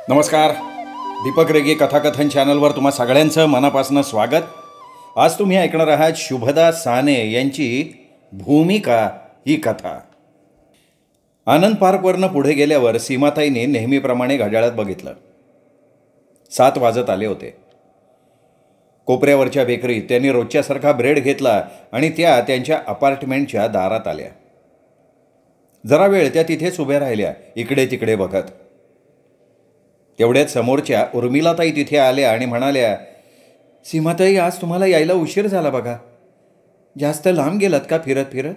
नमस्कार. दीपक रेगे कथाकथन चॅनलवर तुम्हा सगळ्यांचं मनापासून स्वागत. आज तुम्ही ऐकणार आहात शुभदा साने यांची भूमिका ही कथा. आनंद पार्कवरनं पुढे गेल्यावर सीमाताईने नेहमीप्रमाणे घड्याळात बघितलं. 7 वाजत आले होते. कोपऱ्यावरच्या बेकरीत त्यांनी रोजच्यासारखा ब्रेड घेतला आणि त्या त्यांच्या अपार्टमेंटच्या दारात आल्या. जरा वेळ त्या तिथेच उभ्या राहिल्या, इकडे तिकडे बघत. तेवढ्यात समोरच्या उर्मिलाताई तिथे आल्या आणि म्हणाल्या, सीमाताई, आज तुम्हाला यायला उशीर झाला बघा. जास्त लांब गेलात का फिरत फिरत?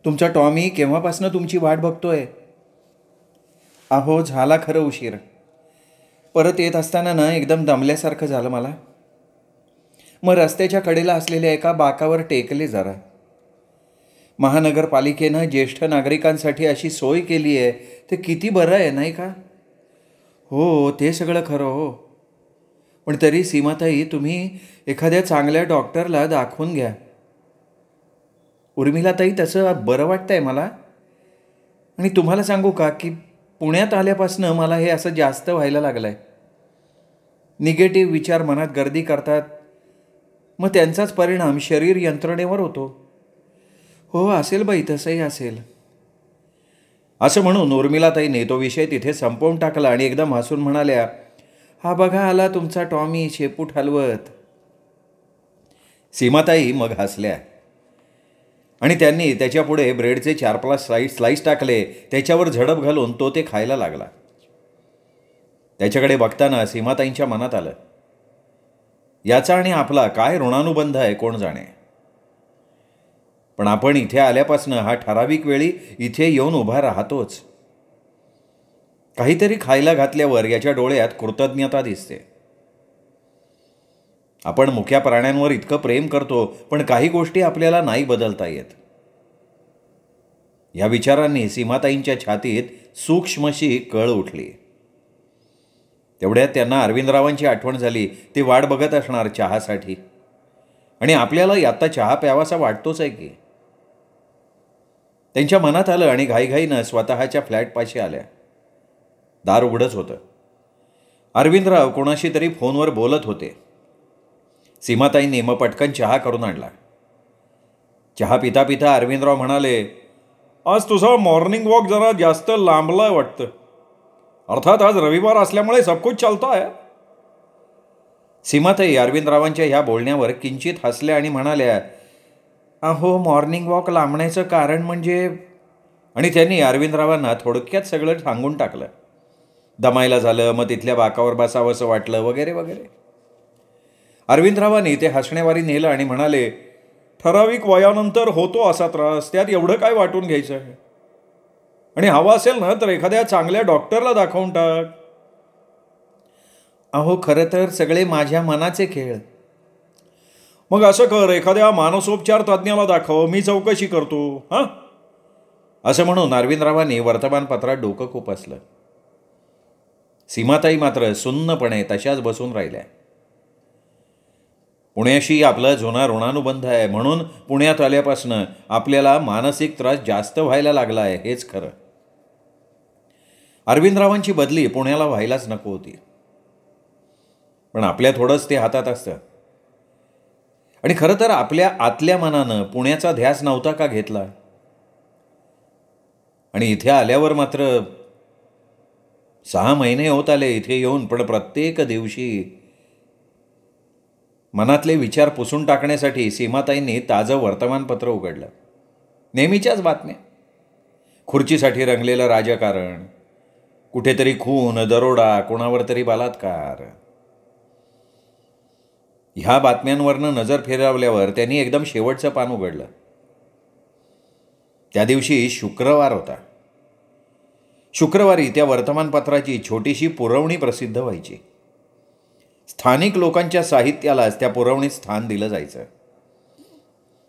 तुमचा टॉमी केव्हापासनं तुमची वाट बघतोय. अहो, झाला खरं उशीर. परत येत असताना ना एकदम दमल्यासारखं झालं मला. मग रस्त्याच्या कडेला असलेल्या एका बाकावर टेकले जरा. महानगरपालिकेनं ज्येष्ठ नागरिकांसाठी अशी सोय केली आहे, ते किती बरं आहे नाही का? हो, ते सगळं खरं हो. पण तरी सीमाताई, तुम्ही एखाद्या चांगल्या डॉक्टरला दाखवून घ्या. उर्मिलाताई, तसं बरं वाटतंय मला. आणि तुम्हाला सांगू का की पुण्यात आल्यापासनं मला हे असं जास्त व्हायला लागलं आहे. निगेटिव्ह विचार मनात गर्दी करतात, मग त्यांचाच परिणाम शरीर यंत्रणेवर होतो. हो, असेल बाई, तसंही असेल. असं म्हणून उर्मिलाताईने तो विषय तिथे संपवून टाकला आणि एकदम हसून म्हणाल्या, हा बघा आला तुमचा टॉमी शेपूट हलवत. सीमाताई मग हसल्या आणि त्यांनी त्याच्यापुढे ब्रेडचे 4-5 स्लाईस टाकले. त्याच्यावर झडप घालून तो ते खायला लागला. त्याच्याकडे बघताना सीमाताईंच्या मनात आलं, याचा आणि आपला काय ऋणानुबंध आहे कोण जाणे. पण आपण इथे आल्यापासनं हा ठराविक वेळी इथे येऊन उभा राहतोच. काहीतरी खायला घातल्यावर याच्या डोळ्यात कृतज्ञता दिसते. आपण मुक्या प्राण्यांवर इतकं प्रेम करतो, पण काही गोष्टी आपल्याला नाही बदलता येत. या विचारांनी सीमाताईंच्या छातीत सूक्ष्मशी कळ उठली. तेवढ्यात त्यांना अरविंदरावांची आठवण झाली. ते वाट बघत असणार चहासाठी. आणि आपल्याला आता चहा प्यावासा वाटतोच आहे की. त्यांच्या मनात आलं आणि घाईघाईनं स्वतःच्या फ्लॅटपाशी आल्या. दार उघडच होतं. अरविंदराव कोणाशी तरी फोनवर बोलत होते. सीमाताईंनी मग पटकन चहा करून आणला. चहा पिता पिता अरविंदराव म्हणाले, आज तुझा मॉर्निंग वॉक जरा जास्त लांबला वाटतं. अर्थात आज रविवार असल्यामुळे सब कुछ चलता है. सीमाताई अरविंदरावांच्या ह्या बोलण्यावर किंचित हसल्या आणि म्हणाल्या, अहो, मॉर्निंग वॉक लांबण्याचं कारण म्हणजे. आणि त्यांनी अरविंदरावांना थोडक्यात सगळं सांगून टाकलं. दमायला झालं, मग तिथल्या बाकावर बसावंसं वाटलं वगैरे वगैरे. अरविंदरावांनी ते हसण्यावारी नेलं आणि म्हणाले, ठराविक वयानंतर होतो असा त्रास, त्यात एवढं काय वाटून घ्यायचं आहे. आणि हवा असेल ना तर एखाद्या चांगल्या डॉक्टरला दाखवून टाक. अहो, खरं तर सगळे माझ्या मनाचे खेळ. मग असं कर, एखाद्या मानसोपचार तज्ज्ञाला दाखव, मी चौकशी करतो. हां, असं म्हणून अरविंदरावांनी वर्तमानपत्रात डोकं खुपसलं. सीमाताई मात्र सुन्नपणे तशाच बसून राहिल्या. पुण्याशी आपला जुना ऋणानुबंध आहे, म्हणून पुण्यात आल्यापासनं आपल्याला मानसिक त्रास जास्त व्हायला लागला आहे, हेच खरं. अरविंदरावांची बदली पुण्याला व्हायलाच नको होती. पण आपल्या थोडंच ते हातात असतं. आणि खरं तर आपल्या आतल्या मनानं पुण्याचा ध्यास नव्हता का घेतला. आणि इथे आल्यावर मात्र 6 महिने होत आले इथे येऊन, पण प्रत्येक दिवशी मनातले विचार पुसून टाकण्यासाठी सीमाताईंनी ताजं वर्तमानपत्र उघडलं. नेहमीच्याच बातम्या. खुर्चीसाठी रंगलेलं राजकारण, कुठेतरी खून, दरोडा, कोणावर तरी बलात्कार. ह्या बातम्यांवरनं नजर फिरवल्यावर त्यांनी एकदम शेवटचं पान उघडलं. त्या दिवशी शुक्रवार होता. शुक्रवारी त्या वर्तमानपत्राची छोटीशी पुरवणी प्रसिद्ध व्हायची. स्थानिक लोकांच्या साहित्यालाच त्या पुरवणीत स्थान दिलं जायचं.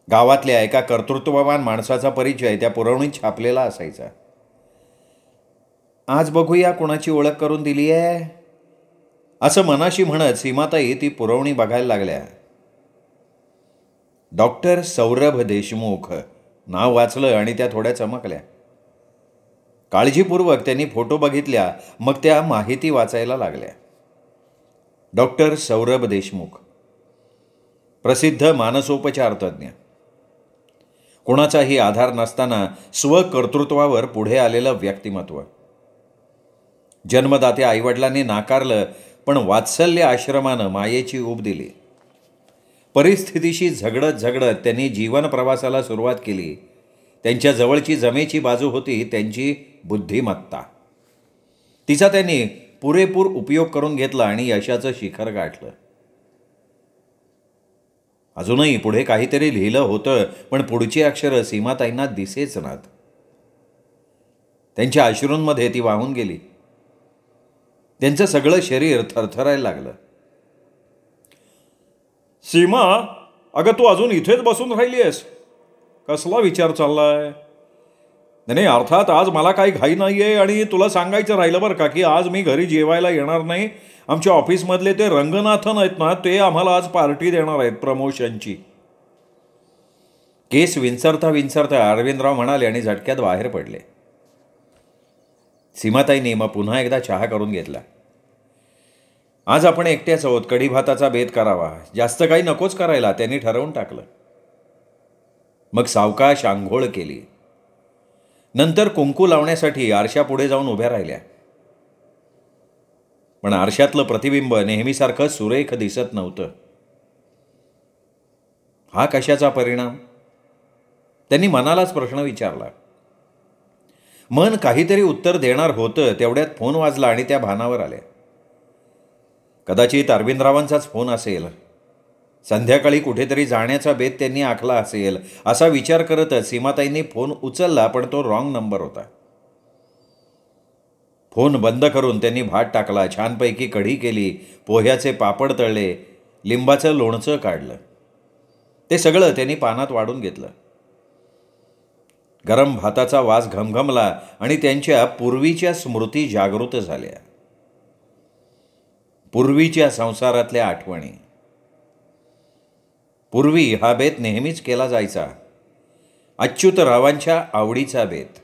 गावातल्या एका कर्तृत्ववान माणसाचा परिचय त्या पुरवणीत छापलेला असायचा. आज बघूया कोणाची ओळख करून दिली आहे, असं मनाशी म्हणत सीमाताई ती पुरवणी बघायला लागल्या. डॉक्टर सौरभ देशमुख नाव वाचलं आणि त्या थोड्या चमकल्या. काळजीपूर्वक त्यांनी फोटो बघितल्या, मग त्या माहिती वाचायला लागल्या. डॉक्टर सौरभ देशमुख, प्रसिद्ध मानसोपचार तज्ज्ञ, कोणाचाही आधार नसताना स्वकर्तृत्वावर पुढे आलेलं व्यक्तिमत्व. जन्मदात्या आईवडिलांनी नाकारलं, पण वात्सल्य आश्रमानं मायेची ऊब दिली. परिस्थितीशी झगडत त्यांनी जीवन प्रवासाला सुरुवात केली. त्यांच्या जवळची जमेची बाजू होती त्यांची बुद्धिमत्ता. तिचा त्यांनी पुरेपूर उपयोग करून घेतला आणि यशाचं शिखर गाठलं. अजूनही पुढे काहीतरी लिहिलं होतं, पण पुढची अक्षरं सीमाताईंना दिसेच नात. त्यांच्या अश्रूंमध्ये ती वाहून गेली. त्यांचं सगळं शरीर थरथरायला लागलं. सीमा, अगं तू अजून इथेच बसून राहिली आहेस? कसला विचार चाललाय? नाही, अर्थात आज मला काही घाई नाही आहे आणि तुला सांगायचं राहिलं बरं का, की आज मी घरी जेवायला येणार नाही. आमच्या ऑफिसमधले ते रंगनाथन आहेत ना, ते आम्हाला आज पार्टी देणार आहेत प्रमोशनची. केस विंचरता अरविंदराव म्हणाले आणि झटक्यात बाहेर पडले. सीमाताईंनी मग पुन्हा एकदा चहा करून घेतला. आज आपण एकट्याच आहोत, कढी भाताचा बेत करावा, जास्त काही नकोच करायला, त्यांनी ठरवून टाकलं. मग सावकाश आंघोळ केली. नंतर कुंकू लावण्यासाठी आरशापुढे जाऊन उभ्या राहिल्या. पण आरशातलं प्रतिबिंब नेहमीसारखं सुरेख दिसत नव्हतं. हा कशाचा परिणाम? त्यांनी मनालाच प्रश्न विचारला. मन काहीतरी उत्तर देणार होतं, तेवढ्यात फोन वाजला आणि त्या भानावर आल्या. कदाचित अरविंदरावांचाच फोन असेल. संध्याकाळी कुठेतरी जाण्याचा बेत त्यांनी आखला असेल, असा विचार करतच सीमाताईंनी फोन उचलला, पण तो रॉंग नंबर होता. फोन बंद करून त्यांनी भात टाकला, छानपैकी कढी केली, पोह्याचे पापड तळले, लिंबाचं लोणचं काढलं. ते सगळं त्यांनी पानात वाढून घेतलं. गरम भाताचा वास घमघमला आणि त्यांच्या पूर्वीच्या स्मृती जागृत झाल्या. पूर्वीच्या संसारातल्या आठवणी. पूर्वी हा बेत नेहमीच केला जायचा, अच्युतरावांच्या आवडीचा बेत.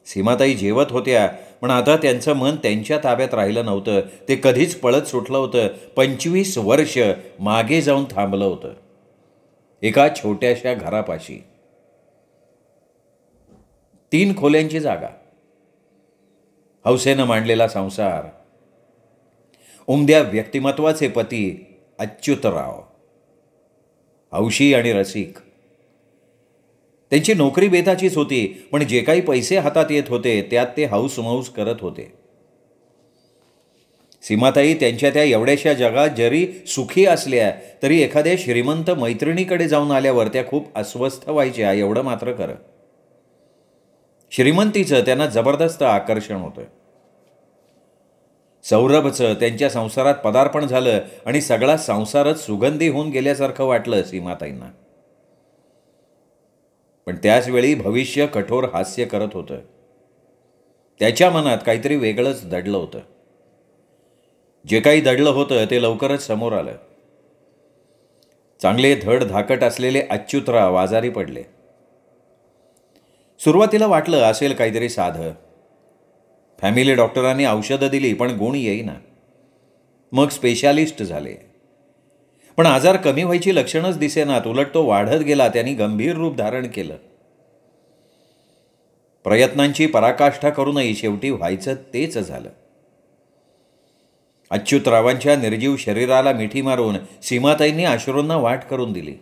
सीमाताई जेवत होत्या, पण आता त्यांचं मन त्यांच्या ताब्यात राहिलं नव्हतं. ते कधीच पळत सुटलं होतं. 25 वर्ष मागे जाऊन थांबलं होतं, एका छोट्याशा घरापाशी. 3 खोल्यांची जागा, हौसेनं मांडलेला संसार, उमद्या व्यक्तिमत्वाचे पती अच्युतराव, हौशी आणि रसिक. त्यांची नोकरी बेताचीच होती, पण जे काही पैसे हातात येत होते त्यात ते हौसमौस करत होते. सीमाताई त्यांच्या त्या एवढ्याशा जगात जरी सुखी असल्या तरी एखाद्या श्रीमंत मैत्रिणीकडे जाऊन आल्यावर त्या खूप अस्वस्थ व्हायच्या, एवढं मात्र खरं. श्रीमंतीचं त्यांना जबरदस्त आकर्षण होतं. सौरभचं त्यांच्या संसारात पदार्पण झालं आणि सगळा संसारच सुगंधी होऊन गेल्यासारखं वाटलं सीमाताईंना. पण त्याचवेळी भविष्य कठोर हास्य करत होतं. त्याच्या मनात काहीतरी वेगळंच दडलं होतं. जे काही दडलं होतं ते लवकरच समोर आलं. चांगले धड धाकट असलेले अच्युतराव आजारी पडले. सुरुवातीला वाटलं असेल काहीतरी साधं. फॅमिली डॉक्टरांनी औषधं दिली, पण गुण येईना. मग स्पेशालिस्ट झाले, पण आजार कमी व्हायची लक्षणंच दिसेनात. उलट तो वाढत गेला. त्यांनी गंभीर रूप धारण केलं. प्रयत्नांची पराकाष्ठा करूनही शेवटी व्हायचं तेच झालं. अच्युतरावांच्या निर्जीव शरीराला मिठी मारून सीमाताईंनी अश्रूंना वाट करून दिली.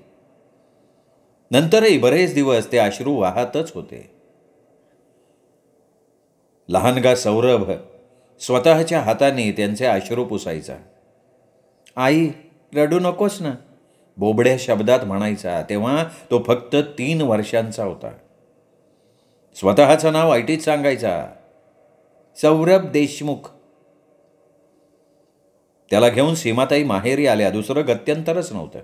नंतरही बरेच दिवस ते अश्रू वाहतच होते. लहानगा सौरभ स्वतःच्या हाताने त्यांचे अश्रू पुसायचा. आई, रडू नकोस ना, बोबड्या शब्दात म्हणायचा. तेव्हा तो फक्त 3 वर्षांचा होता. स्वतःचं नाव ऐटीत सांगायचा, सौरभ देशमुख. त्याला घेऊन सीमाताई माहेरी आल्या. दुसरं गत्यंतरच नव्हतं.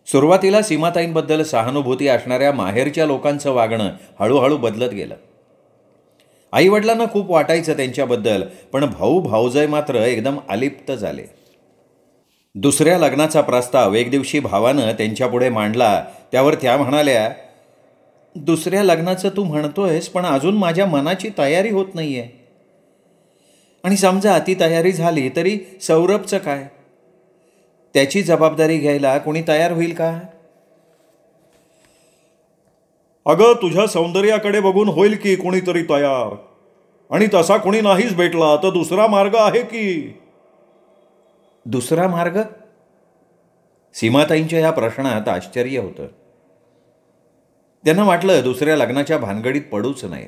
सुरुवातीला सीमाताईंबद्दल सहानुभूती असणाऱ्या माहेरच्या लोकांचं वागणं हळूहळू बदलत गेलं. आईवडिलांना खूप वाटायचं त्यांच्याबद्दल, पण भाऊ भाऊजय मात्र एकदम अलिप्त झाले. दुसऱ्या लग्नाचा प्रस्ताव एक दिवशी भावानं त्यांच्यापुढे मांडला. त्यावर त्या म्हणाल्या, दुसऱ्या लग्नाचं तू म्हणतोयस, पण अजून माझ्या मनाची तयारी होत नाही आहे. आणि समजा ती तयारी झाली तरी सौरभचं काय? त्याची जबाबदारी घ्यायला कोणी तयार होईल का? अगं, तुझ्या सौंदर्याकडे बघून होईल की कोणीतरी तयार. आणि तसा कोणी नाहीच भेटला तर दुसरा मार्ग आहे की. दुसरा मार्ग? सीमाताईंच्या या प्रश्नात आश्चर्य होतं. त्यांना वाटलं दुसऱ्या लग्नाच्या भानगडीत पडूच नये.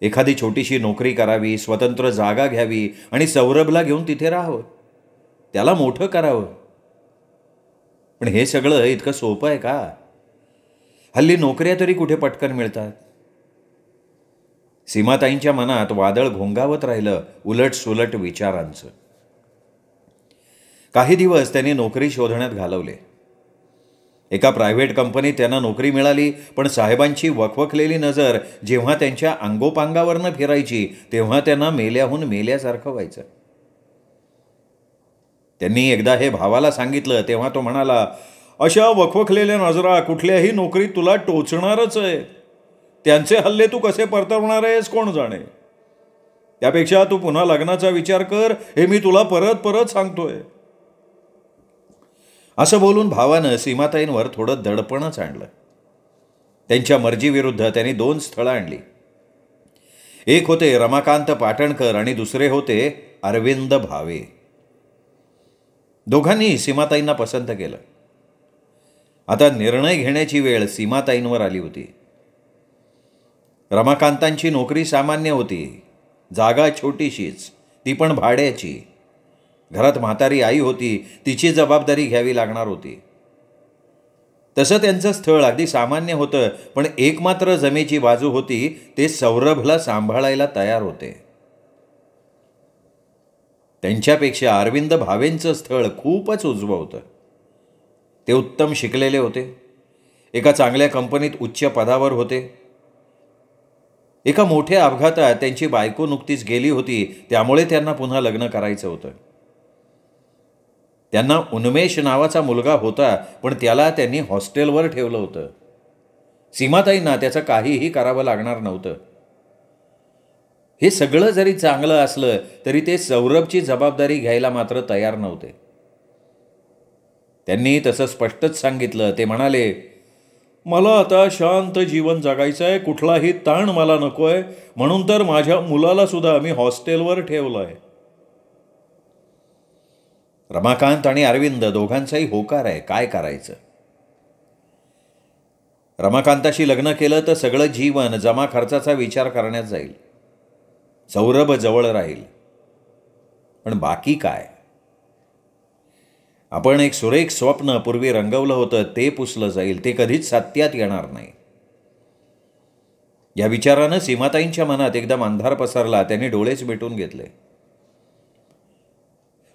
एखादी छोटीशी नोकरी करावी, स्वतंत्र जागा घ्यावी आणि सौरभला घेऊन तिथे राहावं, त्याला मोठं करावं. पण हे सगळं इतकं सोपं आहे का? हल्ली नोकऱ्या तरी कुठे पटकन मिळतात. सीमाताईंच्या मनात वादळ घोंगावत राहिलं उलट सुलट विचारांचं. काही दिवस त्यांनी नोकरी शोधण्यात घालवले. एका प्रायव्हेट कंपनीत त्यांना नोकरी मिळाली, पण साहेबांची वखवखलेली नजर जेव्हा त्यांच्या अंगोपांगावरनं फिरायची तेव्हा त्यांना मेल्याहून मेल्यासारखं व्हायचं. त्यांनी एकदा हे भावाला सांगितलं तेव्हा तो म्हणाला, अशा वखवखलेल्या नजरा कुठल्याही नोकरीत तुला टोचणारच आहे. त्यांचे हल्ले तू कसे परतवणार आहेस कोण जाणे. त्यापेक्षा तू पुन्हा लग्नाचा विचार कर, हे मी तुला परत परत सांगतोय. असं बोलून भावानं सीमाताईंवर थोडं दडपणच आणलं. त्यांच्या मर्जीविरुद्ध त्यांनी 2 स्थळं आणली. एक होते रमाकांत पाटणकर आणि दुसरे होते अरविंद भावे. दोघांनी सीमाताईंना पसंत केलं. आता निर्णय घेण्याची वेळ सीमाताईंवर आली होती. रमाकांतांची नोकरी सामान्य होती, जागा छोटीशीच, ती पण भाड्याची. घरात म्हातारी आई होती, तिची जबाबदारी घ्यावी लागणार होती. तसं त्यांचं स्थळ अगदी सामान्य होतं, पण एक मात्र जमेची बाजू होती, ते सौरभला सांभाळायला तयार होते. त्यांच्यापेक्षा अरविंद भावेंचं स्थळ खूपच उजवं होतं. ते उत्तम शिकलेले होते, एका चांगल्या कंपनीत उच्च पदावर होते. एका मोठ्या अपघातात त्यांची बायको नुकतीच गेली होती, त्यामुळे त्यांना पुन्हा लग्न करायचं होतं. त्यांना उन्मेष नावाचा मुलगा होता, पण त्याला त्यांनी हॉस्टेलवर ठेवलं होतं. सीमाताईंना त्याचं काहीही करावं लागणार नव्हतं. हे सगळं जरी चांगलं असलं तरी ते सौरभची जबाबदारी घ्यायला मात्र तयार नव्हते. त्यांनी तसं स्पष्टच सांगितलं. ते म्हणाले, मला आता शांत जीवन जगायचं आहे, कुठलाही ताण मला नको आहे, म्हणून तर माझ्या मुलाला सुद्धा मी हॉस्टेलवर ठेवलं आहे. रमाकांत आणि अरविंद दोघांचाही होकार आहे, काय करायचं. रमाकांताशी लग्न केलं तर सगळं जीवन जमा खर्चाचा विचार करण्यात जाईल. सौरभ जवळ राहील, पण बाकी काय? आपण एक सुरेख स्वप्न पूर्वी रंगवलं होतं ते पुसलं जाईल, ते कधीच सत्यात येणार नाही. या विचारानं सीमाताईंच्या मनात एकदम अंधार पसरला. त्यांनी डोळेच मिटून घेतले.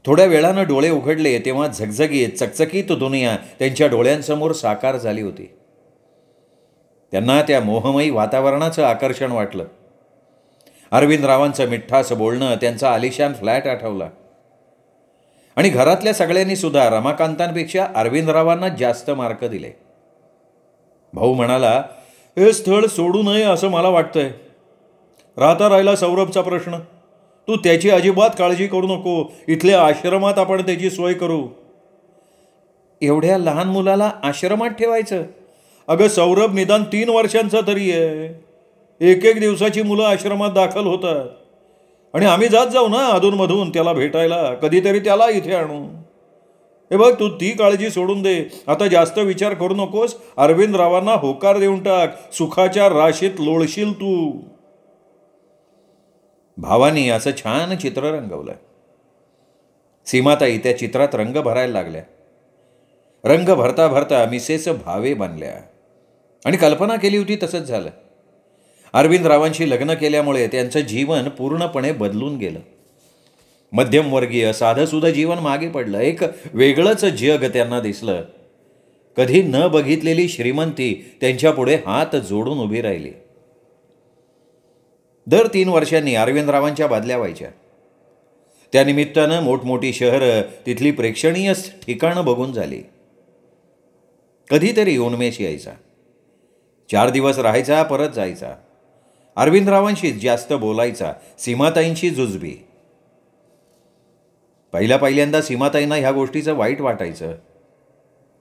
थोड्या वेळानं डोळे उघडले तेव्हा झगझगीत चकचकीत दुनिया त्यांच्या डोळ्यांसमोर साकार झाली होती. त्यांना त्या मोहमयी वातावरणाचं आकर्षण वाटलं. अरविंदरावांचं मिठ्ठास बोलणं, त्यांचा आलिशान फ्लॅट आठवला. आणि घरातल्या सगळ्यांनी सुद्धा रमाकांतांपेक्षा अरविंदरावांना जास्त मार्क दिले. भाऊ म्हणाला, हे स्थळ सोडू नये असं मला वाटतंय. राहता राहिला सौरभचा प्रश्न, तू त्याची अजिबात काळजी करू नको. इथल्या आश्रमात आपण त्याची सोय करू. एवढ्या लहान मुलाला आश्रमात ठेवायचं? अगं, सौरभ निदान 3 वर्षांचा तरी आहे. 1-1 दिवसाची मुलं आश्रमात दाखल होतात. आणि आम्ही जात जाऊ ना अधूनमधून त्याला भेटायला. कधीतरी त्याला इथे आणू. हे बघ, तू ती काळजी सोडून दे. आता जास्त विचार करू नकोस. अरविंदरावांना होकार देऊन टाक. सुखाच्या राशीत लोळशील तू. भावानी असं छान चित्र रंगवलं. सीमाताई त्या चित्रात रंग भरायला लागल्या. रंग भरता भरता मिसेस भावे बनल्या. आणि कल्पना केली होती तसंच झालं. अरविंदरावांशी लग्न केल्यामुळे त्यांचं जीवन पूर्णपणे बदलून गेलं. मध्यमवर्गीय साधंसुधं जीवन मागे पडलं. एक वेगळंच जग त्यांना दिसलं. कधी न बघितलेली श्रीमंती त्यांच्यापुढे हात जोडून उभी राहिली. दर 3 वर्षांनी अरविंदरावांच्या बदल्या व्हायच्या. त्यानिमित्तानं मोठमोठी शहरं, तिथली प्रेक्षणीय ठिकाणं बघून झाली. कधीतरी उन्मेष यायचा. 4 दिवस राहायचा, परत जायचा. अरविंदरावांशीच जास्त बोलायचा, सीमाताईंशी जुजबी. पहिल्यांदा सीमाताईंना ह्या गोष्टीचं वाईट वाटायचं.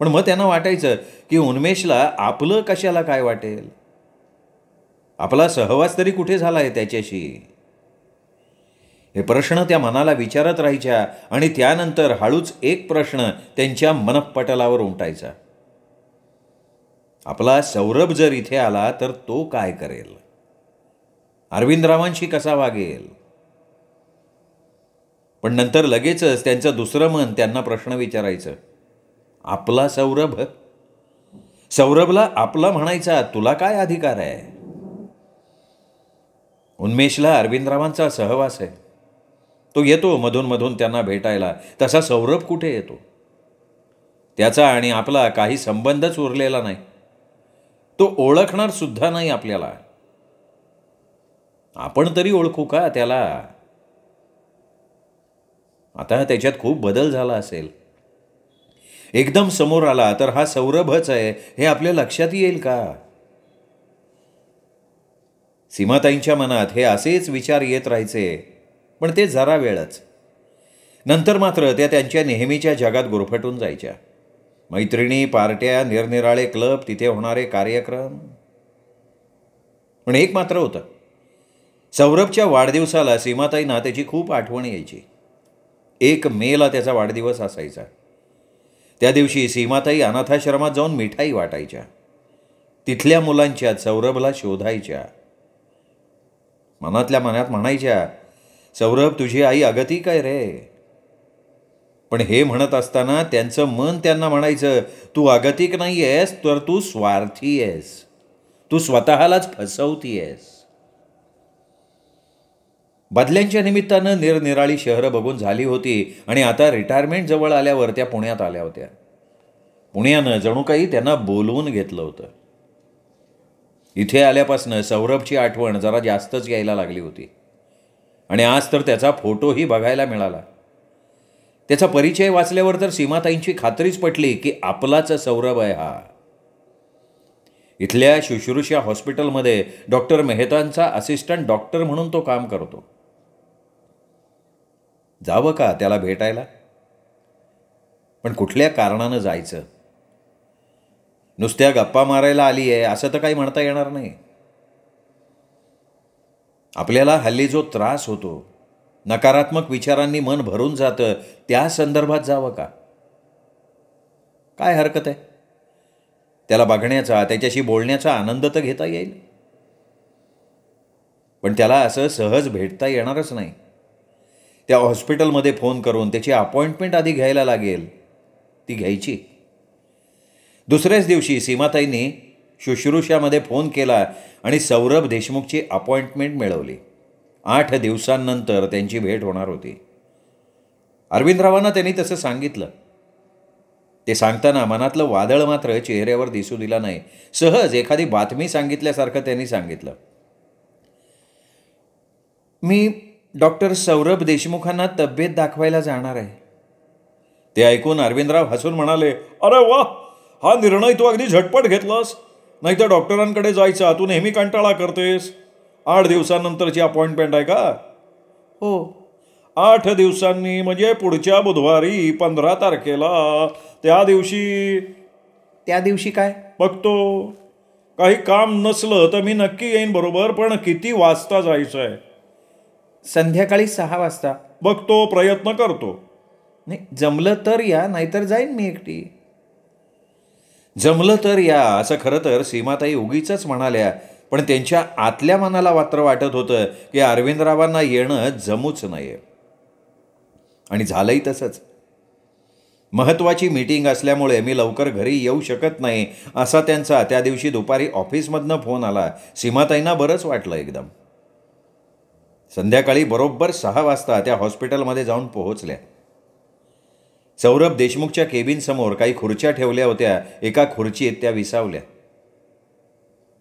पण मग त्यांना वाटायचं की उन्मेषला आपलं कशाला काय वाटेल, आपला सहवास तरी कुठे झाला आहे त्याच्याशी. हे प्रश्न त्या मनाला विचारत राहायच्या आणि त्यानंतर हळूच एक प्रश्न त्यांच्या मनःपटलावर उमटायचा. आपला सौरभ जर इथे आला तर तो काय करेल, अरविंदरावांशी कसा वागेल. पण नंतर लगेचच त्यांचं दुसरं मन त्यांना प्रश्न विचारायचं, आपला सौरभ, सौरभला आपला म्हणायचा तुला काय अधिकार आहे. उन्मेषला अरविंदरावांचा सहवास आहे, तो येतो मधून त्यांना भेटायला. तसा सौरभ कुठे येतो, त्याचा आणि आपला काही संबंधच उरलेला नाही. तो ओळखणार सुद्धा नाही आपल्याला. आपण तरी ओळखू का त्याला. आता त्याच्यात खूप बदल झाला असेल. एकदम समोर आला तर हा सौरभच आहे हे आपल्या लक्षात येईल का. सीमाताईंच्या मनात हे असेच विचार येत राहायचे, पण ते जरा वेळच. नंतर मात्र त्या त्यांच्या नेहमीच्या जगात गुरफटून जायच्या. मैत्रिणी, पार्ट्या, निरनिराळे क्लब, तिथे होणारे कार्यक्रम. पण एक मात्र होतं, सौरभच्या वाढदिवसाला सीमाताईंना त्याची खूप आठवण यायची. 1 मेला त्याचा वाढदिवस असायचा. त्या दिवशी सीमाताई अनाथाश्रमात जाऊन मिठाई वाटायच्या. तिथल्या मुलांच्यात सौरभला शोधायच्या. मनातल्या मनात म्हणायच्या, सौरभ तुझी आई अगतिक आहे रे. पण हे म्हणत असताना त्यांचं मन त्यांना म्हणायचं, तू अगतिक नाही आहेस तर तू स्वार्थी आहेस, तू स्वतःलाच फसवती आहेस. बदल्यांच्या निमित्तानं निरनिराळी शहरं बघून झाली होती आणि आता रिटायरमेंट जवळ आल्यावर त्या पुण्यात आल्या होत्या. पुण्यानं जणू काही त्यांना बोलवून घेतलं होतं. इथे आल्यापासून सौरभची आठवण जरा जास्तच यायला लागली होती. आणि आज तर त्याचा फोटोही बघायला मिळाला. त्याचा परिचय वाचल्यावर तर सीमाताईंची खात्रीच पटली की आपलाच सौरभ आहे हा. इथल्या शुश्रूषा हॉस्पिटलमध्ये डॉक्टर मेहतांचा असिस्टंट डॉक्टर म्हणून तो काम करतो. जावं का त्याला भेटायला. पण कुठल्या कारणानं जायचं. नुसत्या गप्पा मारायला आली आहे असं तर काही म्हणता येणार नाही. आपल्याला हल्ली जो त्रास होतो, नकारात्मक विचारांनी मन भरून जातं, त्या संदर्भात जावं का. काय हरकत आहे. त्याला बघण्याचा, त्याच्याशी बोलण्याचा आनंद तर घेता येईल. पण त्याला असं सहज भेटता येणारच नाही. त्या हॉस्पिटलमध्ये फोन करून त्याची अपॉइंटमेंट आधी घ्यायला लागेल. ती घ्यायची. दुसऱ्याच दिवशी सीमाताईंनी शुश्रूषामध्ये फोन केला आणि सौरभ देशमुखची अपॉइंटमेंट मिळवली. 8 दिवसांनंतर त्यांची भेट होणार होती. अरविंदरावांना त्यांनी तसं सांगितलं. ते सांगताना मनातलं वादळ मात्र चेहऱ्यावर दिसू दिला नाही. सहज एखादी बातमी सांगितल्यासारखं त्यांनी सांगितलं, मी डॉक्टर सौरभ देशमुखांना तब्येत दाखवायला जाणार आहे. ते ऐकून अरविंदराव हसून म्हणाले, अरे वा, हा निर्णय तू अगदी झटपट घेतलास. नाही तर डॉक्टरांकडे जायचा तू नेहमी कंटाळा करतेस. 8 दिवसांनंतरची अपॉइंटमेंट आहे का. हो. 8 दिवसांनी म्हणजे पुढच्या बुधवारी 15 तारखेला. त्या दिवशी काय बघतो. काही काम नसलं तर मी नक्की येईन बरोबर. पण किती वाजता जायचं आहे. संध्याकाळी 6 वाजता. बघतो, प्रयत्न करतो. नाही जमलं तर या, नाहीतर जाईन मी एकटी. जमलं तर या असं खरं तर सीमाताई उगीच म्हणाल्या. पण त्यांच्या आतल्या मनाला मात्र वाटत होतं की अरविंदरावांना येणं जमूच नये. आणि झालंही तसंच. महत्त्वाची मीटिंग असल्यामुळे मी लवकर घरी येऊ शकत नाही असा त्यांचा त्या दिवशी दुपारी ऑफिसमधनं फोन आला. सीमाताईंना बरंच वाटलं एकदम. संध्याकाळी बरोबर 6 वाजता त्या हॉस्पिटलमध्ये जाऊन पोहोचल्या. सौरभ देशमुखच्या केबिनसमोर काही खुर्च्या ठेवल्या होत्या. एका खुर्चीत त्या विसावल्या.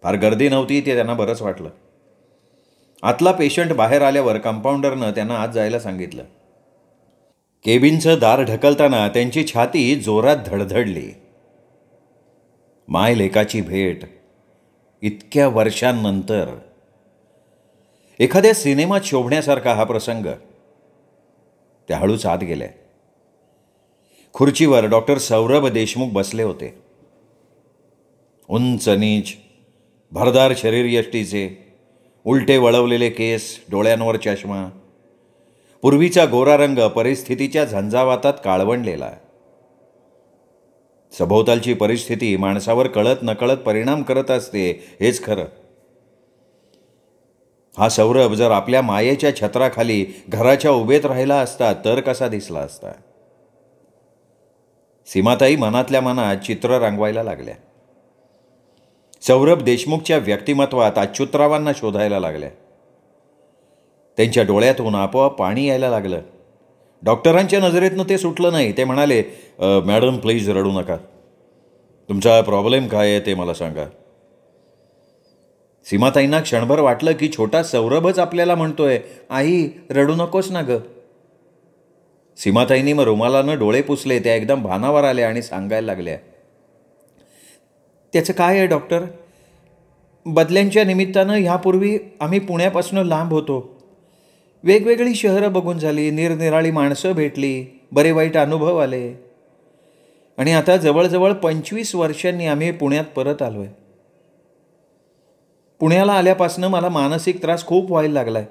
फार गर्दी नव्हती, ते त्यांना बरंच वाटलं. आतला पेशंट बाहेर आल्यावर कंपाऊंडरनं त्यांना आत जायला सांगितलं. केबिनचं दार ढकलताना त्यांची छाती जोरात धडधडली. माय लेकाची भेट, इतक्या वर्षांनंतर एखाद्या सिनेमात शोभण्यासारखा हा प्रसंग. त्या हळूच आत गेल्या. खुर्चीवर डॉक्टर सौरभ देशमुख बसले होते. उंच नीच, भरदार शरीरयष्टीचे, उलटे वळवलेले केस, डोळ्यांवर चष्मा. पूर्वीचा गोरा रंग परिस्थितीच्या झंझावातात काळवंडलेला. सभोवतालची परिस्थिती माणसावर कळत नकळत परिणाम करत असते, हेच खरं. हा सौरभ जर आपल्या मायेच्या छत्राखाली घराच्या उभेत राहिला असता तर कसा दिसला असता. सीमाताई मनातल्या मनात चित्र रंगवायला लागल्या. सौरभ देशमुखच्या व्यक्तिमत्वात अच्युतरावांना शोधायला लागल्या. त्यांच्या डोळ्यातून आपोआप पाणी यायला लागलं. डॉक्टरांच्या नजरेतनं ते सुटलं नाही. ते म्हणाले, मॅडम प्लीज रडू नका. तुमचा प्रॉब्लेम काय आहे ते मला सांगा. सीमाताईंना क्षणभर वाटलं की छोटा सौरभच आपल्याला म्हणतोय, आई रडू नकोस ना ग. सीमाताईंनी मग रुमालानं डोळे पुसले. त्या एकदम भानावर आल्या आणि सांगायला लागल्या, त्याचं काय आहे डॉक्टर? बदल्यांच्या निमित्तानं ह्यापूर्वी आम्ही पुण्यापासून लांब होतो. वेगवेगळी शहरं बघून झाली, निरनिराळी माणसं भेटली, बरे वाईट अनुभव आले आणि आता जवळजवळ 25 वर्षांनी आम्ही पुण्यात परत आलो आहे. पुण्याला आल्यापासून मला मानसिक त्रास खूप व्हायला लागला आहे.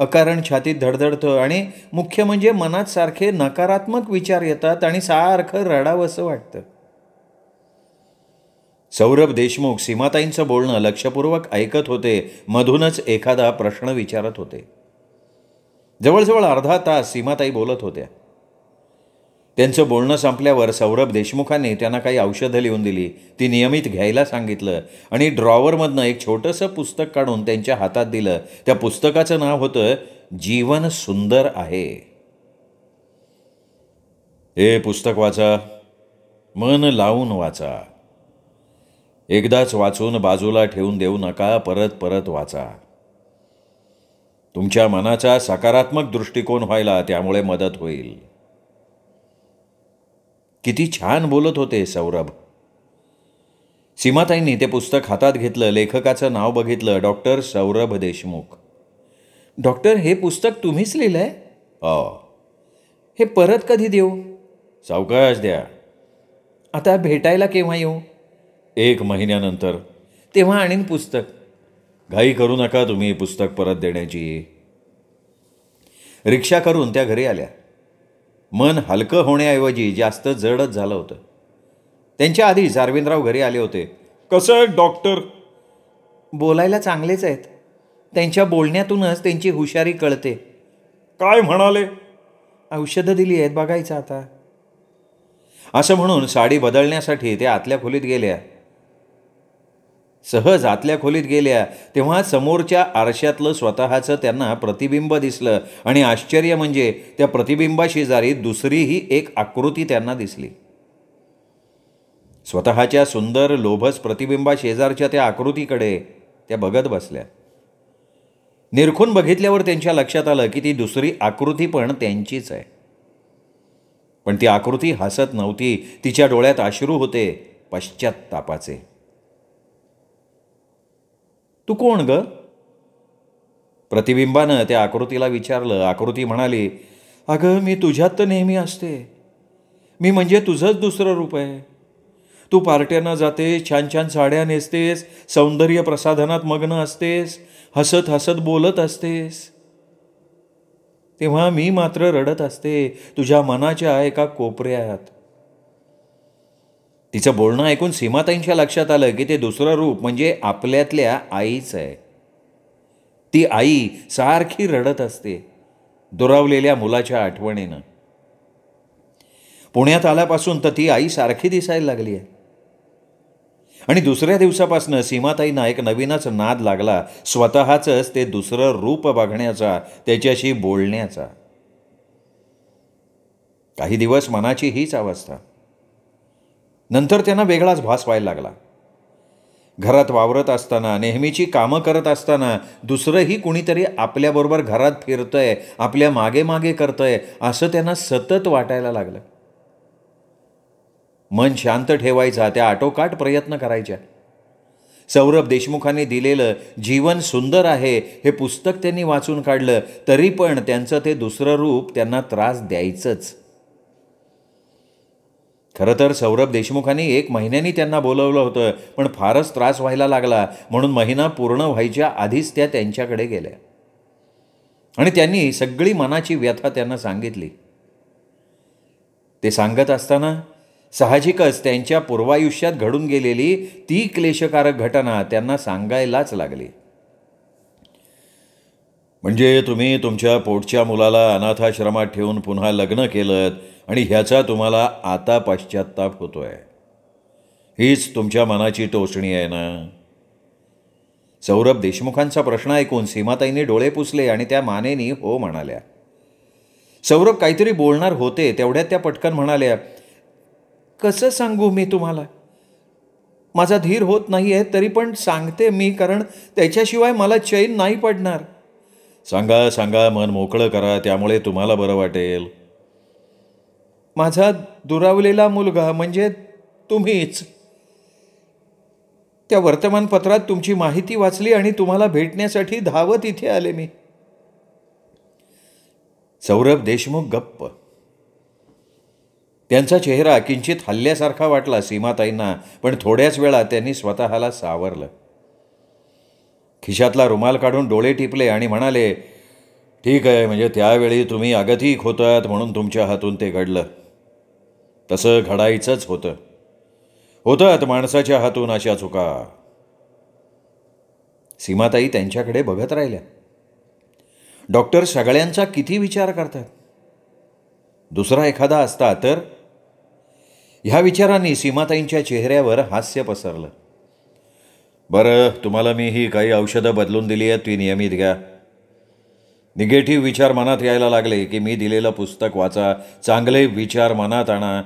अकारण छातीत धडधडतं आणि मुख्य म्हणजे मनात सारखे नकारात्मक विचार येतात आणि सारखं रडावंसं वाटतं. सौरभ देशमुख सीमाताईंचं बोलणं लक्षपूर्वक ऐकत होते. मधूनच एखादा प्रश्न विचारत होते. जवळजवळ अर्धा तास सीमाताई बोलत होत्या. त्यांचं बोलणं संपल्यावर सौरभ देशमुखांनी त्यांना काही औषधं लिहून दिली. ती नियमित घ्यायला सांगितलं आणि ड्रॉवरमधनं एक छोटंसं पुस्तक काढून त्यांच्या हातात दिलं. त्या पुस्तकाचं नाव होतं जीवन सुंदर आहे. हे पुस्तक वाचा, मन लावून वाचा. एकदाच वाचून बाजूला ठेवून देऊ नका, परत परत वाचा. तुमच्या मनाचा सकारात्मक दृष्टिकोन व्हायला त्यामुळे मदत होईल. किती छान बोलत होते सौरभ. सीमाताईंनी ते पुस्तक हातात घेतलं. लेखकाचं नाव बघितलं, डॉक्टर सौरभ देशमुख. डॉक्टर, हे पुस्तक तुम्हीच लिहिलंय? हो. हे परत कधी देऊ? सावकाश द्या. आता भेटायला केव्हा येऊ? 1 महिन्यानंतर. तेव्हा आणीन पुस्तक. घाई करू नका तुम्ही पुस्तक परत देण्याची. रिक्षा करून त्या घरी आल्या. मन हलकं होण्याऐवजी जास्त जडच झालं होतं. त्यांच्या आधीच अरविंदराव घरी आले होते. कसं आहे डॉक्टर? बोलायला चांगलेच आहेत. त्यांच्या बोलण्यातूनच त्यांची हुशारी कळते. काय म्हणाले? औषधं दिली आहेत, बघायचं आता. असं म्हणून साडी बदलण्यासाठी त्या आतल्या खोलीत गेल्या. सहज आतल्या खोलीत गेल्या तेव्हा समोरच्या आरशातलं स्वतःचं त्यांना प्रतिबिंब दिसलं आणि आश्चर्य म्हणजे त्या प्रतिबिंबाशेजारी दुसरीही एक आकृती त्यांना दिसली. स्वतःच्या सुंदर लोभस प्रतिबिंबाशेजारच्या त्या आकृतीकडे त्या बघत बसल्या. निरखून बघितल्यावर त्यांच्या लक्षात आलं की ती दुसरी आकृती पण त्यांचीच आहे. पण ती आकृती हसत नव्हती. तिच्या डोळ्यात अश्रू होते, पश्चात्तापाचे. तू कोण ग? प्रतिबिंबानं त्या आकृतीला विचारलं. आकृती म्हणाली, अगं मी तुझ्यात तर नेहमी असते. मी म्हणजे तुझंच दुसरं रूप आहे. तू पार्ट्यांना जातेस, छान छान साड्या नेसतेस, सौंदर्य प्रसाधनात मग्न असतेस, हसत हसत बोलत असतेस. तेव्हा मी मात्र रडत असते तुझ्या मनाच्या एका कोपऱ्यात. तिचं बोलणं ऐकून सीमाताईंच्या लक्षात आलं की ते दुसरं रूप म्हणजे आपल्यातल्या आईच आहे. ती आई सारखी रडत असते दुरावलेल्या मुलाच्या आठवणीनं. पुण्यात आल्यापासून तर ती आई सारखी दिसायला लागली आहे. आणि दुसऱ्या दिवसापासून सीमाताईंना एक नवीनच नाद लागला, स्वतःचंच ते दुसरं रूप बघण्याचा, त्याच्याशी बोलण्याचा. काही दिवस मनाची हीच अवस्था. नंतर त्यांना वेगळाच भास व्हायला लागला. घरात वावरत असताना, नेहमीची कामं करत असताना दुसरंही कुणीतरी आपल्याबरोबर घरात फिरतंय, आपल्या मागे मागे करतंय असं त्यांना सतत वाटायला लागलं. मन शांत ठेवायचा त्या आटोकाट प्रयत्न करायच्या. सौरभ देशमुखांनी दिलेलं जीवन सुंदर आहे हे पुस्तक त्यांनी वाचून काढलं, तरी पण त्यांचं ते दुसरं रूप त्यांना त्रास द्यायचंच. खरं तर सौरभ देशमुखांनी 1 महिन्यानी त्यांना बोलवलं होतं, पण फारच त्रास व्हायला लागला म्हणून महिना पूर्ण व्हायच्या आधीच त्या त्यांच्याकडे गेल्या आणि त्यांनी सगळी मनाची व्यथा त्यांना सांगितली. ते सांगत असताना साहजिकच त्यांच्या पूर्वायुष्यात घडून गेलेली ती क्लेशकारक घटना त्यांना सांगायलाच लागली. म्हणजे तुम्ही तुमच्या पोटच्या मुलाला अनाथाश्रमात ठेवून पुन्हा लग्न केलं आणि ह्याचा तुम्हाला आता पश्चात्ताप होतोय. हीच तुमच्या मनाची टोचणी आहे ना? सौरभ देशमुखांचा प्रश्न ऐकून सीमाताईंनी डोळे पुसले आणि त्या मानेनी हो म्हणाल्या. सौरभ काहीतरी बोलणार होते, तेवढ्यात त्या पटकन म्हणाल्या, कसं सांगू मी तुम्हाला? माझा धीर होत नाही आहे, तरी पण सांगते मी, कारण त्याच्याशिवाय मला चैन नाही पडणार. सांगा सांगा, मन मोकळं करा, त्यामुळे तुम्हाला बरं वाटेल. माझा दुरावलेला मुलगा म्हणजे तुम्हीच. त्या वर्तमानपत्रात तुमची माहिती वाचली आणि तुम्हाला भेटण्यासाठी धावत इथे आले मी. सौरभ देशमुख गप्प. त्यांचा चेहरा किंचित हल्ल्यासारखा वाटला सीमाताईंना, पण थोड्याच वेळात त्यांनी स्वतःला सावरलं. खिशातला रुमाल काढून डोळे टिपले आणि म्हणाले, ठीक आहे, म्हणजे त्यावेळी तुम्ही आगतिक होतात म्हणून तुमच्या हातून ते घडलं. तसं घडायचंच होतं. होतात माणसाच्या हातून अशा चुका. सीमाताई त्यांच्याकडे बघत राहिल्या. डॉक्टर सगळ्यांचा किती विचार करतात. दुसरा एखादा असता तर? ह्या विचारांनी सीमाताईंच्या चेहऱ्यावर हास्य पसरलं. बरं, तुम्हाला मी ही काही औषधं बदलून दिली आहेत, ती नियमित घ्या. निगेटिव्ह विचार मनात यायला लागले की मी दिलेलं पुस्तक वाचा, चांगले विचार मनात आणा,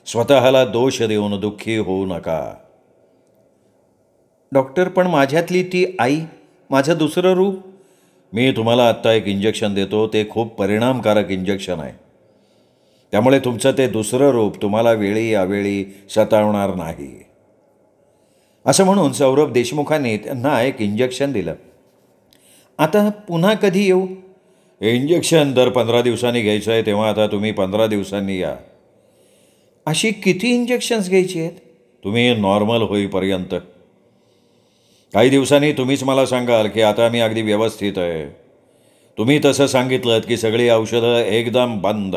स्वतःला दोष देऊन दुःखी होऊ नका. डॉक्टर, पण माझ्यातली ती आई, माझं दुसरं रूप? मी तुम्हाला आत्ता एक इंजेक्शन देतो, ते खूप परिणामकारक इंजेक्शन आहे. त्यामुळे तुमचं ते दुसरं रूप तुम्हाला वेळी अवेळी सतावणार नाही. असं म्हणून सौरभ देशमुखांनी त्यांना एक इंजेक्शन दिलं. आता पुन्हा कधी येऊ? इंजेक्शन दर 15 दिवसांनी घ्यायचं आहे, तेव्हा आता तुम्ही 15 दिवसांनी या. अशी किती इंजेक्शन्स घ्यायची आहेत? तुम्ही नॉर्मल होईपर्यंत. काही दिवसांनी तुम्हीच मला सांगाल की आता मी अगदी व्यवस्थित आहे. तुम्ही तसं सांगितलं की सगळी औषधं एकदम बंद.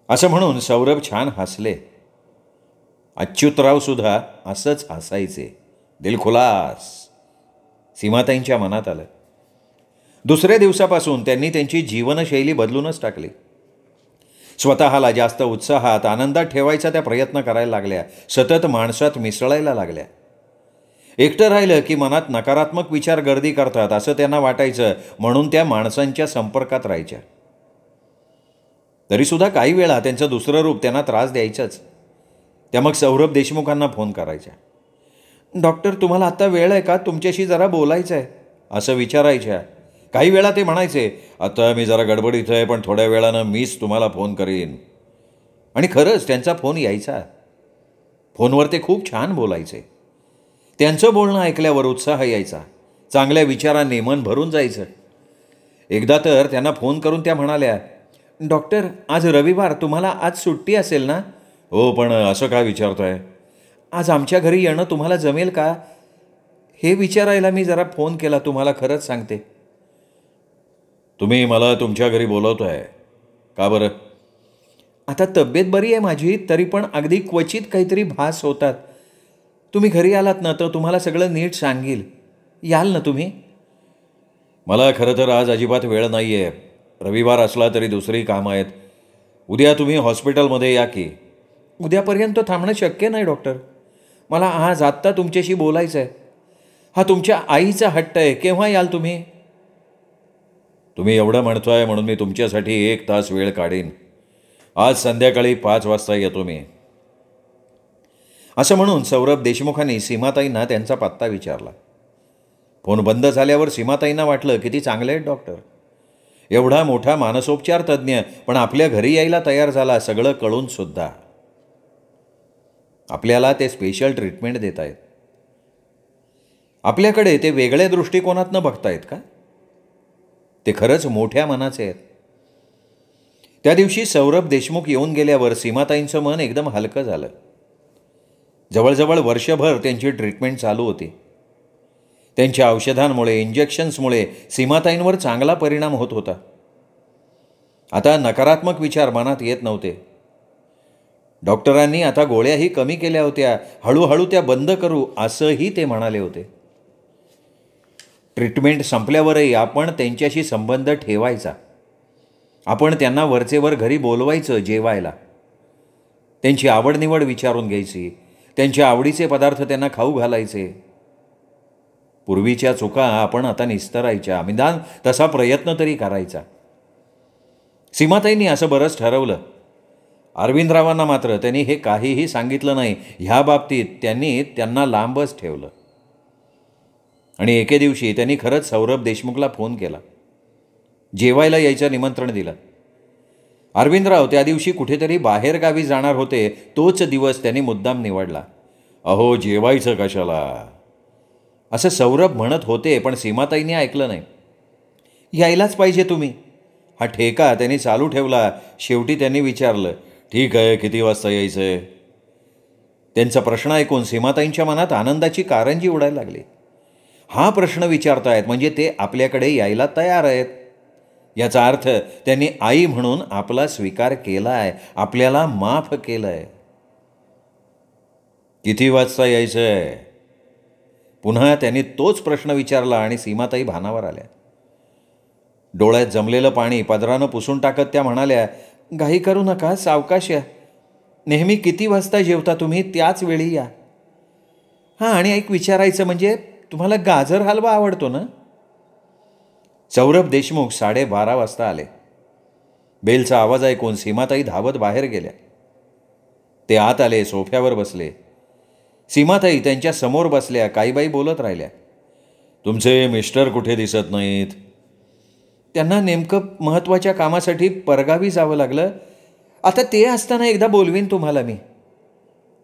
असं म्हणून सौरभ छान हसले. अच्युतराव सुद्धा असंच हसायचे. दिलखुलास. सीमाताईंच्या मनात आलं. दुसऱ्या दिवसापासून त्यांनी त्यांची जीवनशैली बदलूनच टाकली. स्वतःला जास्त उत्साहात, आनंदात ठेवायचा त्या प्रयत्न करायला लागल्या. सतत माणसात मिसळायला लागल्या. एकटं राहिलं की मनात नकारात्मक विचार गर्दी करतात असं त्यांना वाटायचं, म्हणून त्या माणसांच्या संपर्कात राहायच्या. तरीसुद्धा काही वेळा त्यांचं दुसरं रूप त्यांना त्रास द्यायचंच. त्या मग सौरभ देशमुखांना फोन करायच्या. डॉक्टर, तुम्हाला आत्ता वेळ आहे का? तुमच्याशी जरा बोलायचं आहे, असं विचारायच्या. काही वेळा ते म्हणायचे, आता मी जरा गडबडीत आहे, पण थोड्या वेळानं मीच तुम्हाला फोन करीन. आणि खरंच त्यांचा फोन यायचा. फोनवर ते खूप छान बोलायचे. त्यांचं बोलणं ऐकल्यावर उत्साह यायचा. चांगल्या विचारांनी मन भरून जायचं. एकदा तर त्यांना फोन करून त्या म्हणाल्या, डॉक्टर, आज रविवार, तुम्हाला आज सुट्टी असेल ना? हो, पण असं काय विचारताय? आज आमच्या घरी येणं तुम्हाला जमेल का, हे विचारायला मी जरा फोन केला. तुम्हाला खरंच सांगते. तुम्ही मला तुमच्या घरी बोलवताय का बरं? आता तब्येत बरी आहे माझी, तरी पण अगदी क्वचित काहीतरी भास होतात. तुम्ही घरी आलात ना तर तुम्हाला सगळं नीट सांगेल. याल ना तुम्ही? मला खरं तर आज अजिबात वेळ नाही आहे. रविवार असला तरी दुसरी कामं आहेत. उद्या तुम्ही हॉस्पिटलमध्ये या की. उद्यापर्यंत थांबणं शक्य नाही डॉक्टर. मला आज आत्ता तुमच्याशी बोलायचं आहे. हा तुमच्या आईचा हट्ट आहे. केव्हा याल तुम्ही? तुम्ही एवढं म्हणताय म्हणून मी तुमच्यासाठी 1 तास वेळ काढीन. आज संध्याकाळी 5 वाजता येतो मी. असं म्हणून सौरभ देशमुखांनी सीमाताईंना त्यांचा पत्ता विचारला. फोन बंद झाल्यावर सीमाताईंना वाटलं किती चांगले आहेत डॉक्टर. एवढा मोठा मानसोपचार तज्ज्ञ पण आपल्या घरी यायला तयार झाला, सगळं कळून सुद्धा. आपल्याला ते स्पेशल ट्रीटमेंट देत आहेत. आपल्याकडे ते वेगळ्या दृष्टिकोनातनं बघतायत का? ते खरंच मोठ्या मनाचे आहेत. त्या दिवशी सौरभ देशमुख येऊन गेल्यावर सीमाताईंचं मन एकदम हलकं झालं. जवळजवळ वर्षभर त्यांची ट्रीटमेंट चालू होती. त्यांच्या औषधांमुळे, इंजेक्शन्समुळे सीमाताईंवर चांगला परिणाम होत होता. आता नकारात्मक विचार मनात येत नव्हते. डॉक्टरांनी आता गोळ्याही कमी केल्या होत्या, हळूहळू त्या बंद करू असंही ते म्हणाले होते. ट्रीटमेंट संपल्यावरही आपण त्यांच्याशी संबंध ठेवायचा. आपण त्यांना वरचेवर घरी बोलवायचं जेवायला. त्यांची आवडनिवड विचारून घ्यायची. त्यांच्या आवडीचे पदार्थ त्यांना खाऊ घालायचे. पूर्वीच्या चुका आपण आता निस्तरायच्या, निदान तसा प्रयत्न तरी करायचा. सीमाताईंनी असं बरंच ठरवलं. अरविंदरावांना मात्र त्यांनी हे काहीही सांगितलं नाही. ह्या बाबतीत त्यांनी त्यांना लांबच ठेवलं. आणि एके दिवशी त्यांनी खरंच सौरभ देशमुखला फोन केला. जेवायला यायचं निमंत्रण दिलं. अरविंदराव त्या दिवशी कुठेतरी बाहेरगावी जाणार होते. तोच दिवस त्यांनी मुद्दाम निवडला. अहो, जेवायचं कशाला असं सौरभ म्हणत होते, पण सीमाताईंनी ऐकलं नाही. यायलाच पाहिजे तुम्ही, हा ठेका त्यांनी चालू ठेवला. शेवटी त्यांनी विचारलं, ठीक आहे, किती वाजता यायचं आहे? त्यांचा प्रश्न ऐकून सीमाताईंच्या मनात आनंदाची कारंजी उडायला लागली. हा प्रश्न विचारतायत म्हणजे ते आपल्याकडे यायला तयार आहेत. याचा अर्थ त्यांनी आई म्हणून आपला स्वीकार केला आहे, आपल्याला माफ केलं आहे. किती वाजता यायचं आहे? पुन्हा त्यांनी तोच प्रश्न विचारला आणि सीमाताई भानावर आल्या. डोळ्यात जमलेलं पाणी पदरानं पुसून टाकत त्या म्हणाल्या, घाई करू नका, सावकाश या. नेहमी किती वाजता जेवता तुम्ही? त्याच वेळी या. हां, आणि एक विचारायचं म्हणजे तुम्हाला गाजर हलवा आवडतो ना? सौरभ देशमुख 12:30 वाजता आले. बेलचा आवाज ऐकून सीमाताई धावत बाहेर गेल्या. ते आत आले, सोफ्यावर बसले. सीमाताई त्यांच्या समोर बसल्या. काहीबाई बोलत राहिल्या. तुमचे मिस्टर कुठे दिसत नाहीत? त्यांना नेमकं महत्त्वाच्या कामासाठी परगावी जावं लागलं. आता ते असताना एकदा बोलवीन तुम्हाला मी,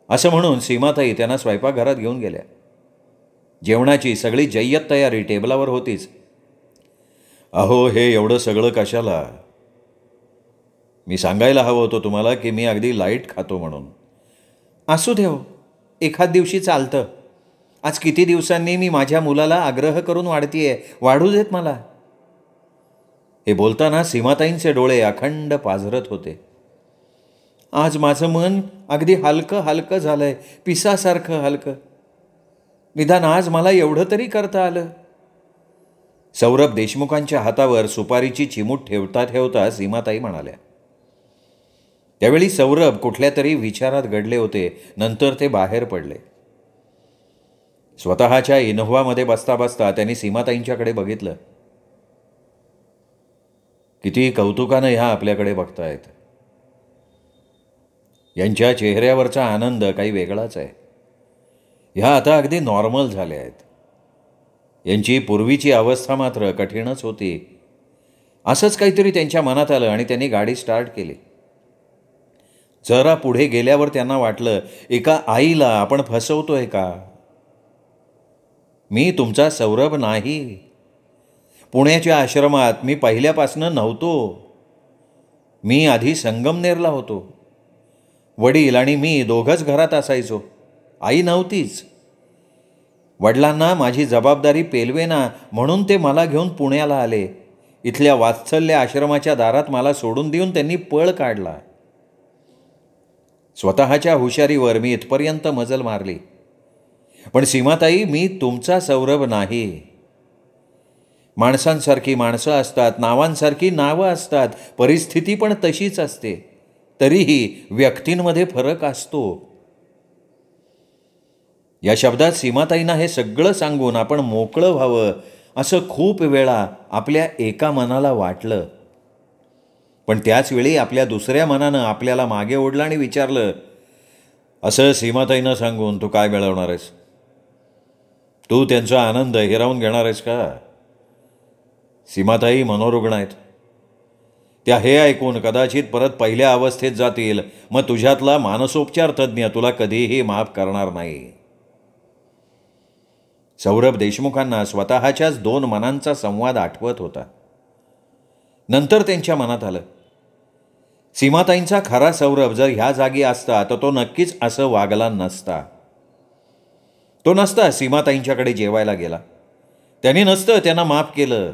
असं म्हणून सीमाताई त्यांना स्वयंपाकघरात घेऊन गेल्या. जेवणाची सगळी जय्यत तयारी टेबलावर होतीच. अहो, हे एवढं सगळं कशाला? मी सांगायला हवं होतं तुम्हाला की मी अगदी लाईट खातो म्हणून. असू देव, एखाद दिवशी चालतं. आज किती दिवसांनी मी माझ्या मुलाला आग्रह करून वाढतीये, वाढू देत मला. हे बोलताना सीमाताईंचे डोळे अखंड पाझरत होते. आज माझं मन अगदी हलकं हलकं झालंय, पिसासारखं हलकं. निदान आज मला एवढं तरी करता आलं. सौरभ देशमुखांच्या हातावर सुपारीची चिमूट ठेवता ठेवता सीमाताई म्हणाल्या. त्यावेळी सौरभ कुठल्या तरी विचारात गडले होते. नंतर ते बाहेर पडले. स्वतःच्या इनोव्हामध्ये बसता बसता त्यांनी सीमाताईंच्याकडे बघितलं. किती कौतुकानं ह्या आपल्याकडे बघतायत. यांच्या चेहऱ्यावरचा आनंद काही वेगळाच आहे. ह्या आता अगदी नॉर्मल झाल्या आहेत. यांची पूर्वीची अवस्था मात्र कठीणच होती. असंच काहीतरी त्यांच्या मनात आलं आणि त्यांनी गाडी स्टार्ट केली. जरा पुढे गेल्यावर त्यांना वाटलं, एका आईला आपण फसवतोय का? मी तुमचा सौरभ नाही. पुण्याच्या आश्रमात मी पहिल्यापासनं नव्हतो. मी आधी संगमनेरला होतो. वडील आणि मी दोघंच घरात असायचो. आई नव्हतीच. वडिलांना माझी जबाबदारी पेलवेना म्हणून ते मला घेऊन पुण्याला आले. इथल्या वात्सल्य आश्रमाच्या दारात मला सोडून देऊन त्यांनी पळ काढला. स्वतःच्या हुशारीवर मी इथपर्यंत मजल मारली. पण सीमाताई, मी तुमचा सौरभ नाही. माणसांसारखी माणसं असतात, नावांसारखी नावं असतात, परिस्थिती पण तशीच असते. तरीही व्यक्तींमध्ये फरक असतो. या शब्दात सीमाताईंना हे सगळं सांगून आपण मोकळं व्हावं असं खूप वेळा आपल्या एका मनाला वाटलं. पण त्याचवेळी आपल्या दुसऱ्या मनानं आपल्याला मागे ओढलं आणि विचारलं, असं सीमाताईंना सांगून तू काय मिळवणार आहेस? तू त्यांचा आनंद हिरावून घेणार आहेस का? सीमाताई मनोरुग्ण आहेत. त्या हे ऐकून कदाचित परत पहिल्या अवस्थेत जातील. मग तुझ्यातला मानसोपचार तज्ज्ञ तुला कधीही माफ करणार नाही. सौरभ देशमुखांना स्वतःच्याच 2 मनांचा संवाद आठवत होता. नंतर त्यांच्या मनात आलं, सीमाताईंचा खरा सौरभ जर ह्या जागी असता तर तो नक्कीच असं वागला नसता. तो नसता सीमाताईंच्याकडे जेवायला गेला. त्यांनी नसतं त्यांना माफ केलं.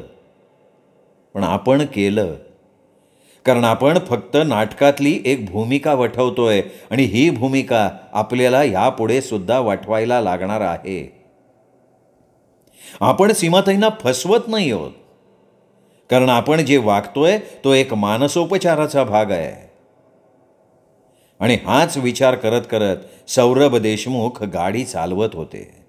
पण आपण केलं. कारण आपण फक्त नाटकातली एक भूमिका वठवतोय आणि ही भूमिका आपल्याला ह्यापुढे सुद्धा वठवायला लागणार आहे. आपण सीमाताईंना फसवत नाही आहोत. कारण आपण जे वागतोय तो एक मानसोपचाराचा भाग आहे. आणि हाच विचार करत करत सौरभ देशमुख गाडी चालवत होते.